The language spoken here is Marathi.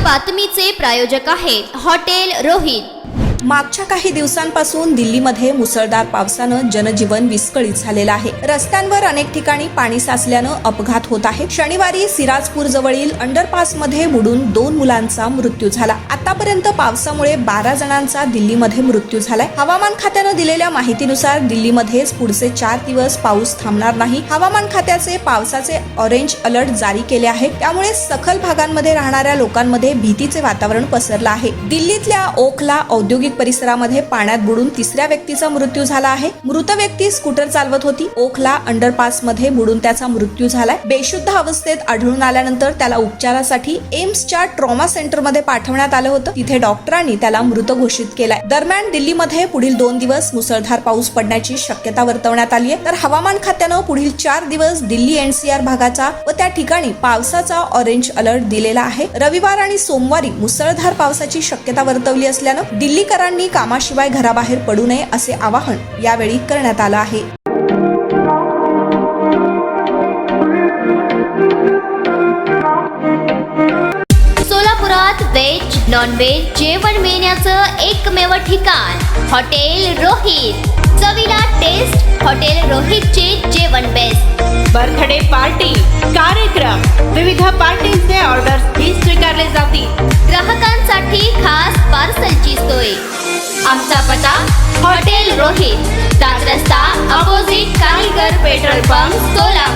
बातमीचे प्रायोजक आहेत हॉटेल रोहित। मागच्या काही दिवसांपासून दिल्लीमध्ये मुसळधार पावसानं जनजीवन विस्कळीत झालेलं आहे। रस्त्यांवर अनेक ठिकाणी पाणी साचल्यानं अपघात होत आहेत। शनिवारी सिराजपूर जवळील अंडरपासमध्ये बुडून 2 मुलांचा मृत्यू झाला। आतापर्यंत पावसामुळे 12 जणांचा दिल्लीमध्ये मृत्यू झालाय। हवामान खात्यानं दिलेल्या माहितीनुसार दिल्लीमध्येच पुढचे 4 दिवस पाऊस थांबणार नाही। हवामान खात्याचे पावसाचे ऑरेंज अलर्ट जारी केले आहे। त्यामुळे सखल भागांमध्ये राहणाऱ्या लोकांमध्ये भीतीचे वातावरण पसरलं आहे। दिल्लीतल्या ओखला औद्योगिक परिसरामध्ये पाण्यात बुडून 3ऱ्या व्यक्तीचा मृत्यू झाला आहे। मृत व्यक्ती स्कूटर चालवत होती। ओखला अंडरपास मध्ये बुडून त्याचा मृत्यू झालाय। बेशुद्ध अवस्थेत आढळून आल्यानंतर त्याला उपचारासाठी एम्सच्या ट्रॉमा सेंटर मध्ये पाठवण्यात आलं होतं। तिथे डॉक्टरांनी त्याला मृत घोषित केलाय। दरम्यान दिल्लीमध्ये पुढील 2 दिवस मुसळधार पाऊस पडण्याची शक्यता वर्तवण्यात आली आहे। तर हवामान खात्यानं पुढील 4 दिवस दिल्ली एनसीआर भागाचा व त्या ठिकाणी पावसाचा ऑरेंज अलर्ट दिलेला आहे। रविवार आणि सोमवारी मुसळधार पावसाची शक्यता वर्तवली असल्यानं दिल्लीकरांनी कामाशिवाय घराबाहेर पडू नये असे आवाहन यावेळी करण्यात आलं आहे। सोलापुरात व्हेज नॉन व्हेज जेवण मिळण्याचं एकमेव ठिकाण हॉटेल रोहित। चवीला टेस्ट हॉटेल रोहितचे जेवण बेस्ट। बर्थडे पार्टी, कार्यक्रम, विविध पार्टींचे ऑर्डर्स ही स्वीकारले जातील। ग्राहकांसाठी खास पार्सलची सोय। आमचा पत्ता हॉटेल रोहित, 7 रस्ता अपोजिट कारीगर पेट्रोल पंप, सोलापूर।